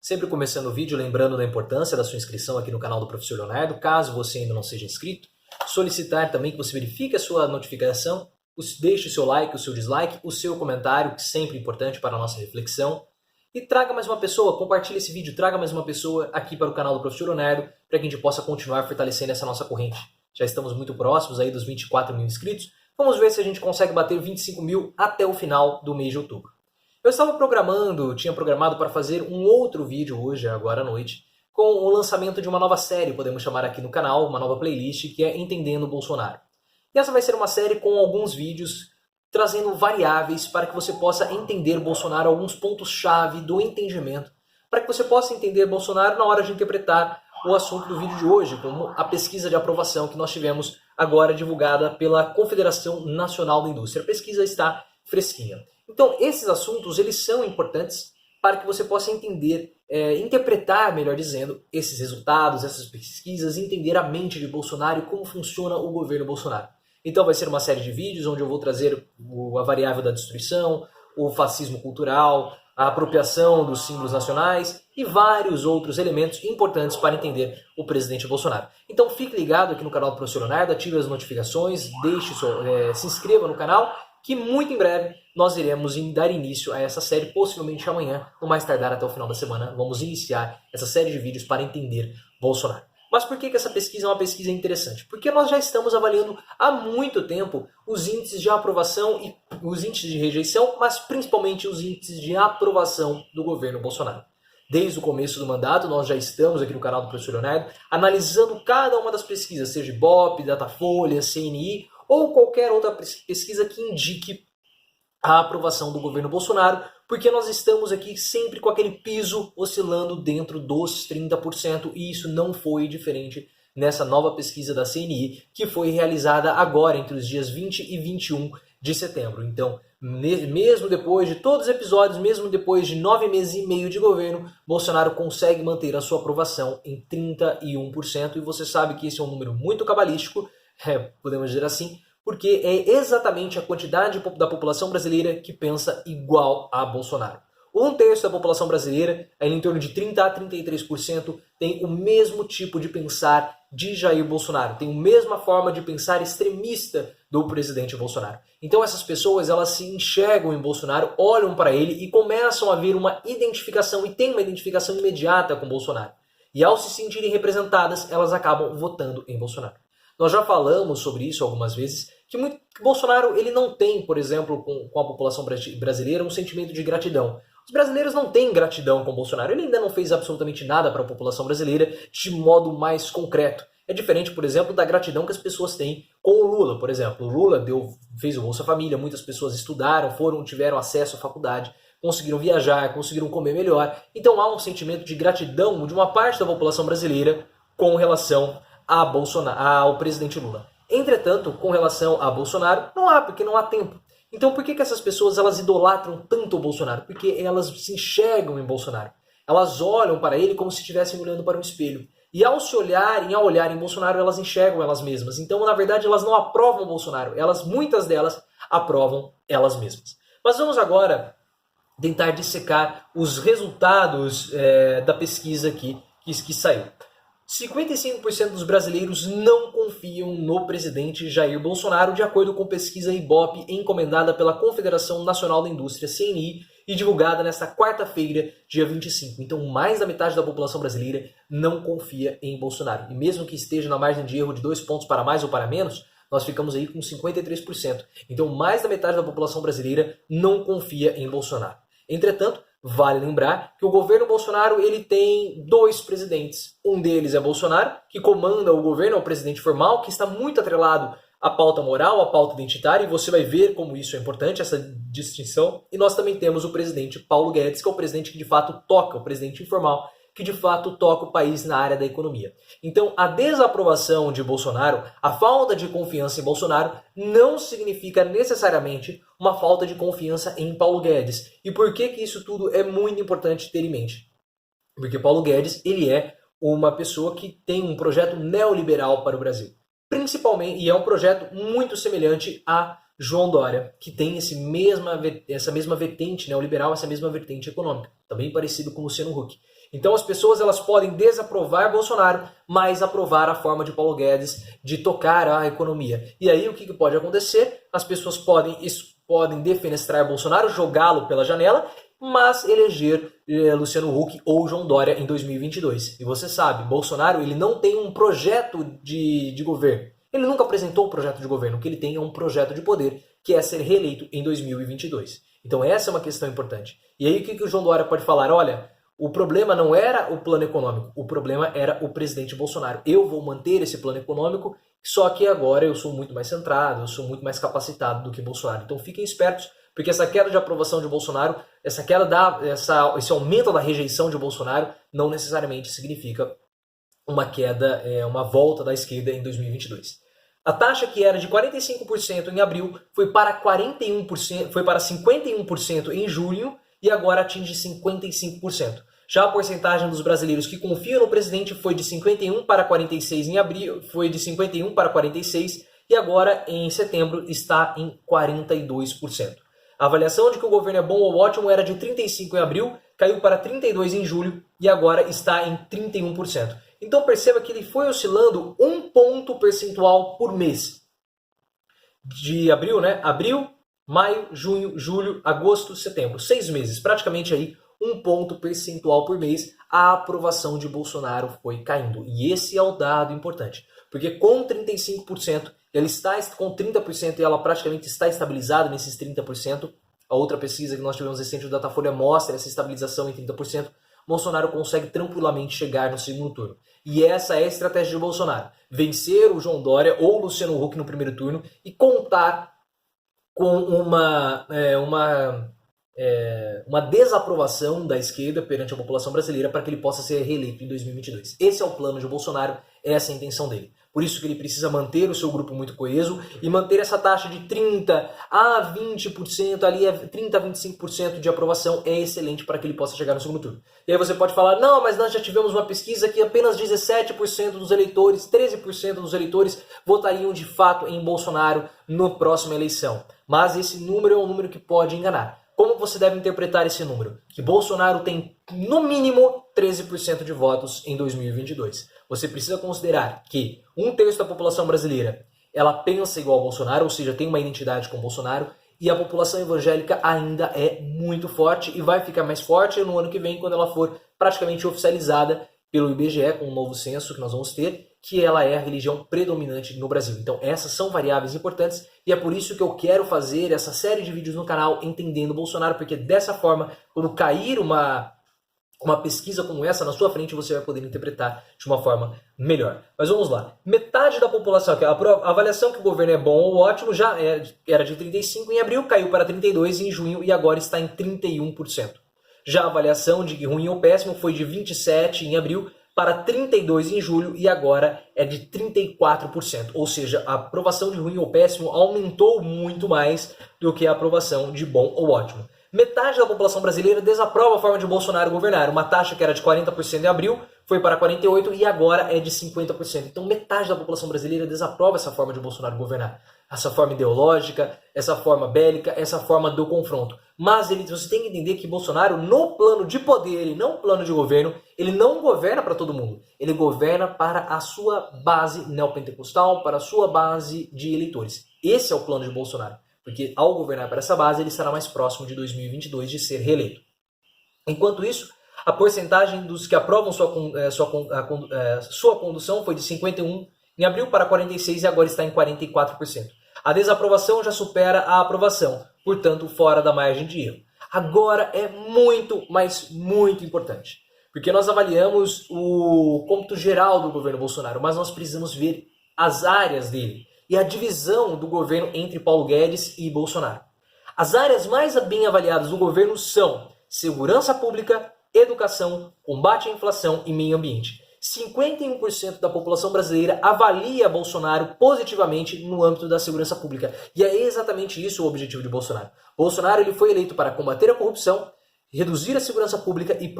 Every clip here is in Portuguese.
Sempre começando o vídeo, lembrando da importância da sua inscrição aqui no canal do Professor Leonardo, caso você ainda não seja inscrito. Solicitar também que você verifique a sua notificação, deixe o seu like, o seu dislike, o seu comentário, que é sempre importante para a nossa reflexão. E traga mais uma pessoa, compartilhe esse vídeo, traga mais uma pessoa aqui para o canal do Professor Leonardo, para que a gente possa continuar fortalecendo essa nossa corrente. Já estamos muito próximos aí dos 24 mil inscritos. Vamos ver se a gente consegue bater 25 mil até o final do mês de outubro. Eu tinha programado para fazer um outro vídeo hoje, agora à noite, com o lançamento de uma nova série, podemos chamar aqui no canal, uma nova playlist, que é Entendendo o Bolsonaro. E essa vai ser uma série com alguns vídeos trazendo variáveis para que você possa entender Bolsonaro, alguns pontos-chave do entendimento, para que você possa entender Bolsonaro na hora de interpretar o assunto do vídeo de hoje, como a pesquisa de aprovação que nós tivemos agora divulgada pela Confederação Nacional da Indústria. A pesquisa está fresquinha. Então, esses assuntos, eles são importantes para que você possa entender, interpretar, melhor dizendo, esses resultados, essas pesquisas, entender a mente de Bolsonaro e como funciona o governo Bolsonaro. Então vai ser uma série de vídeos onde eu vou trazer a variável da destruição, o fascismo cultural, a apropriação dos símbolos nacionais e vários outros elementos importantes para entender o presidente Bolsonaro. Então fique ligado aqui no canal do Professor Leonardo, ative as notificações, se inscreva no canal, que muito em breve nós iremos dar início a essa série, possivelmente amanhã, ou mais tardar até o final da semana, vamos iniciar essa série de vídeos para entender Bolsonaro. Mas por que essa pesquisa é uma pesquisa interessante? Porque nós já estamos avaliando há muito tempo os índices de aprovação e os índices de rejeição, mas principalmente os índices de aprovação do governo Bolsonaro. Desde o começo do mandato, nós já estamos aqui no canal do Professor Leonardo analisando cada uma das pesquisas, seja Ibope, Datafolha, CNI ou qualquer outra pesquisa que indique a aprovação do governo Bolsonaro, porque nós estamos aqui sempre com aquele piso oscilando dentro dos 30%, e isso não foi diferente nessa nova pesquisa da CNI, que foi realizada agora entre os dias 20 e 21 de setembro. Então, mesmo depois de todos os episódios, mesmo depois de 9 meses e meio de governo, Bolsonaro consegue manter a sua aprovação em 31%, e você sabe que esse é um número muito cabalístico, podemos dizer assim, porque é exatamente a quantidade da população brasileira que pensa igual a Bolsonaro. Um terço da população brasileira, em torno de 30 a 33%, tem o mesmo tipo de pensar de Jair Bolsonaro, tem a mesma forma de pensar extremista do presidente Bolsonaro. Então essas pessoas, elas se enxergam em Bolsonaro, olham para ele e começam a ver uma identificação, e tem uma identificação imediata com Bolsonaro. E ao se sentirem representadas, elas acabam votando em Bolsonaro. Nós já falamos sobre isso algumas vezes, que Bolsonaro ele não tem, por exemplo, com a população brasileira, um sentimento de gratidão. Os brasileiros não têm gratidão com Bolsonaro. Ele ainda não fez absolutamente nada para a população brasileira de modo mais concreto. É diferente, por exemplo, da gratidão que as pessoas têm com o Lula, por exemplo. O Lula fez o Bolsa Família, muitas pessoas estudaram, tiveram acesso à faculdade, conseguiram viajar, conseguiram comer melhor. Então há um sentimento de gratidão de uma parte da população brasileira com relação ao presidente Lula. Entretanto, com relação a Bolsonaro, não há, porque não há tempo. Então por que essas pessoas elas idolatram tanto o Bolsonaro? Porque elas se enxergam em Bolsonaro. Elas olham para ele como se estivessem olhando para um espelho. E ao olharem em Bolsonaro, elas enxergam elas mesmas. Então, na verdade, elas não aprovam o Bolsonaro. Muitas delas aprovam elas mesmas. Mas vamos agora tentar dissecar os resultados da pesquisa aqui que saiu. 55% dos brasileiros não confiam no presidente Jair Bolsonaro, de acordo com pesquisa Ibope encomendada pela Confederação Nacional da Indústria, CNI, e divulgada nesta quarta-feira, dia 25. Então, mais da metade da população brasileira não confia em Bolsonaro. E mesmo que esteja na margem de erro de 2 pontos para mais ou para menos, nós ficamos aí com 53%. Então, mais da metade da população brasileira não confia em Bolsonaro. Entretanto, vale lembrar que o governo Bolsonaro ele tem 2 presidentes. Um deles é Bolsonaro, que comanda o governo, é o presidente formal, que está muito atrelado à pauta moral, à pauta identitária, e você vai ver como isso é importante, essa distinção. E nós também temos o presidente Paulo Guedes, que é o presidente que de fato toca, o presidente informal, que de fato toca o país na área da economia. Então, a desaprovação de Bolsonaro, a falta de confiança em Bolsonaro, não significa necessariamente uma falta de confiança em Paulo Guedes. E por que isso tudo é muito importante ter em mente? Porque Paulo Guedes, ele é uma pessoa que tem um projeto neoliberal para o Brasil. Principalmente, e é um projeto muito semelhante a João Dória, que tem essa mesma vertente neoliberal, essa mesma vertente econômica, também parecido com Luciano Huck. Então as pessoas elas podem desaprovar Bolsonaro, mas aprovar a forma de Paulo Guedes de tocar a economia. E aí o que pode acontecer? As pessoas podem defenestrar Bolsonaro, jogá-lo pela janela, mas eleger Luciano Huck ou João Dória em 2022. E você sabe, Bolsonaro ele não tem um projeto de governo. Ele nunca apresentou um projeto de governo. O que ele tem é um projeto de poder, que é ser reeleito em 2022. Então essa é uma questão importante. E aí o que o João Dória pode falar? Olha, o problema não era o plano econômico, o problema era o presidente Bolsonaro. Eu vou manter esse plano econômico, só que agora eu sou muito mais centrado, eu sou muito mais capacitado do que Bolsonaro. Então fiquem espertos, porque essa queda de aprovação de Bolsonaro, esse aumento da rejeição de Bolsonaro não necessariamente significa uma queda, uma volta da esquerda em 2022. A taxa que era de 45% em abril foi para 41%, foi para 51% em julho e agora atinge 55%. Já a porcentagem dos brasileiros que confiam no presidente foi de 51 para 46 em abril, foi de 51 para 46 e agora em setembro está em 42%. A avaliação de que o governo é bom ou ótimo era de 35 em abril, caiu para 32 em julho e agora está em 31%. Então perceba que ele foi oscilando 1 ponto percentual por mês. De abril, né? Abril, maio, junho, julho, agosto, setembro. 6 meses, praticamente aí 1 ponto percentual por mês, a aprovação de Bolsonaro foi caindo. E esse é o dado importante. Porque com 35%, ele está com 30% e ela praticamente está estabilizada nesses 30%. A outra pesquisa que nós tivemos recente do Datafolha mostra essa estabilização em 30%. Bolsonaro consegue tranquilamente chegar no segundo turno. E essa é a estratégia de Bolsonaro. Vencer o João Dória ou o Luciano Huck no primeiro turno e contar com uma desaprovação da esquerda perante a população brasileira para que ele possa ser reeleito em 2022. Esse é o plano de Bolsonaro, essa é a intenção dele. Por isso que ele precisa manter o seu grupo muito coeso e manter essa taxa de 30% a 20%, ali 30% a 25% de aprovação é excelente para que ele possa chegar no segundo turno. E aí você pode falar, não, mas nós já tivemos uma pesquisa que apenas 17% dos eleitores, 13% dos eleitores votariam de fato em Bolsonaro na próxima eleição. Mas esse número é um número que pode enganar. Como você deve interpretar esse número? Que Bolsonaro tem, no mínimo, 13% de votos em 2022. Você precisa considerar que 1/3 da população brasileira ela pensa igual ao Bolsonaro, ou seja, tem uma identidade com o Bolsonaro, e a população evangélica ainda é muito forte e vai ficar mais forte no ano que vem, quando ela for praticamente oficializada pelo IBGE, com um novo censo que nós vamos ter, que ela é a religião predominante no Brasil. Então essas são variáveis importantes e é por isso que eu quero fazer essa série de vídeos no canal Entendendo Bolsonaro, porque dessa forma, quando cair uma pesquisa como essa na sua frente, você vai poder interpretar de uma forma melhor. Mas vamos lá. Metade da população, a avaliação que o governo é bom ou ótimo já era de 35% em abril, caiu para 32% em junho e agora está em 31%. Já a avaliação de que ruim ou péssimo foi de 27% em abril para 32% em julho e agora é de 34%. Ou seja, a aprovação de ruim ou péssimo aumentou muito mais do que a aprovação de bom ou ótimo. Metade da população brasileira desaprova a forma de Bolsonaro governar. Uma taxa que era de 40% em abril foi para 48% e agora é de 50%. Então metade da população brasileira desaprova essa forma de Bolsonaro governar. Essa forma ideológica, essa forma bélica, essa forma do confronto. Mas você tem que entender que Bolsonaro, no plano de poder e não plano de governo, ele não governa para todo mundo. Ele governa para a sua base neopentecostal, para a sua base de eleitores. Esse é o plano de Bolsonaro. Porque ao governar para essa base, ele estará mais próximo de 2022 de ser reeleito. Enquanto isso, a porcentagem dos que aprovam sua condução foi de 51% em abril para 46% e agora está em 44%. A desaprovação já supera a aprovação, portanto, fora da margem de erro. Agora é muito, mas muito importante, porque nós avaliamos o cômputo geral do governo Bolsonaro, mas nós precisamos ver as áreas dele e a divisão do governo entre Paulo Guedes e Bolsonaro. As áreas mais bem avaliadas do governo são segurança pública, educação, combate à inflação e meio ambiente. 51% da população brasileira avalia Bolsonaro positivamente no âmbito da segurança pública. E é exatamente isso o objetivo de Bolsonaro. Bolsonaro ele foi eleito para combater a corrupção, reduzir a segurança pública e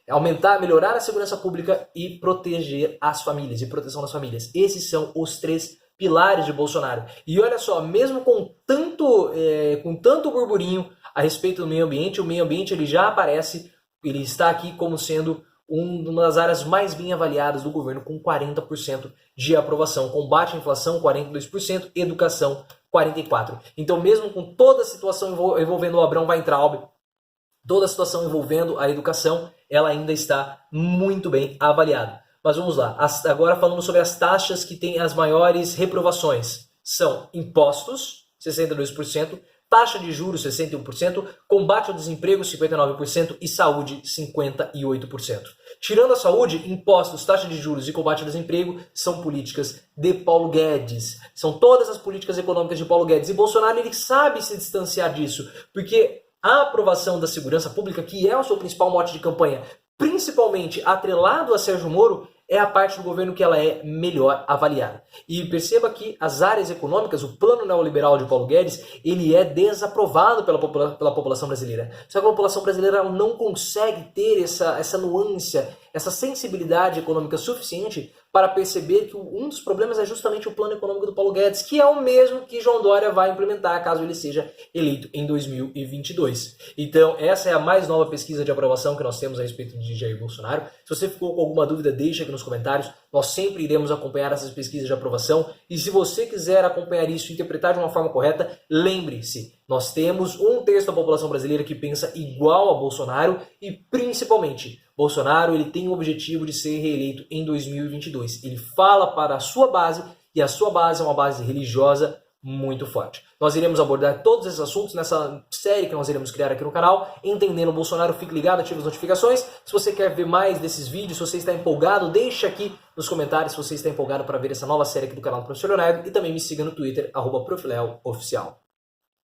aumentar, melhorar a segurança pública e proteger as famílias, e proteção das famílias. Esses são os 3 pilares de Bolsonaro. E olha só, mesmo com tanto burburinho a respeito do meio ambiente, o meio ambiente ele já aparece Ele está aqui como sendo uma das áreas mais bem avaliadas do governo, com 40% de aprovação. Combate à inflação, 42%, educação, 44%. Então, mesmo com toda a situação envolvendo o Abrão Weintraub, toda a situação envolvendo a educação, ela ainda está muito bem avaliada. Mas vamos lá, agora falando sobre as taxas que têm as maiores reprovações. São impostos, 62%, taxa de juros, 61%, combate ao desemprego, 59% e saúde, 58%. Tirando a saúde, impostos, taxa de juros e combate ao desemprego são políticas de Paulo Guedes. São todas as políticas econômicas de Paulo Guedes. E Bolsonaro, ele sabe se distanciar disso, porque a aprovação da segurança pública, que é o seu principal mote de campanha, principalmente atrelado a Sérgio Moro, é a parte do governo que ela é melhor avaliada. E perceba que as áreas econômicas, o plano neoliberal de Paulo Guedes, ele é desaprovado pela população brasileira. Só que a população brasileira não consegue ter essa nuance, essa sensibilidade econômica suficiente para perceber que um dos problemas é justamente o plano econômico do Paulo Guedes, que é o mesmo que João Dória vai implementar caso ele seja eleito em 2022. Então, essa é a mais nova pesquisa de aprovação que nós temos a respeito de Jair Bolsonaro. Se você ficou com alguma dúvida, deixa aqui nos comentários. Nós sempre iremos acompanhar essas pesquisas de aprovação. E se você quiser acompanhar isso e interpretar de uma forma correta, lembre-se, nós temos um terço da população brasileira que pensa igual a Bolsonaro e, principalmente, Bolsonaro ele tem o objetivo de ser reeleito em 2022. Ele fala para a sua base e a sua base é uma base religiosa muito forte. Nós iremos abordar todos esses assuntos nessa série que nós iremos criar aqui no canal, Entendendo o Bolsonaro. Fique ligado, ative as notificações. Se você quer ver mais desses vídeos, se você está empolgado, deixa aqui nos comentários se você está empolgado para ver essa nova série aqui do canal do Professor Leonardo e também me siga no Twitter, @profleoficial.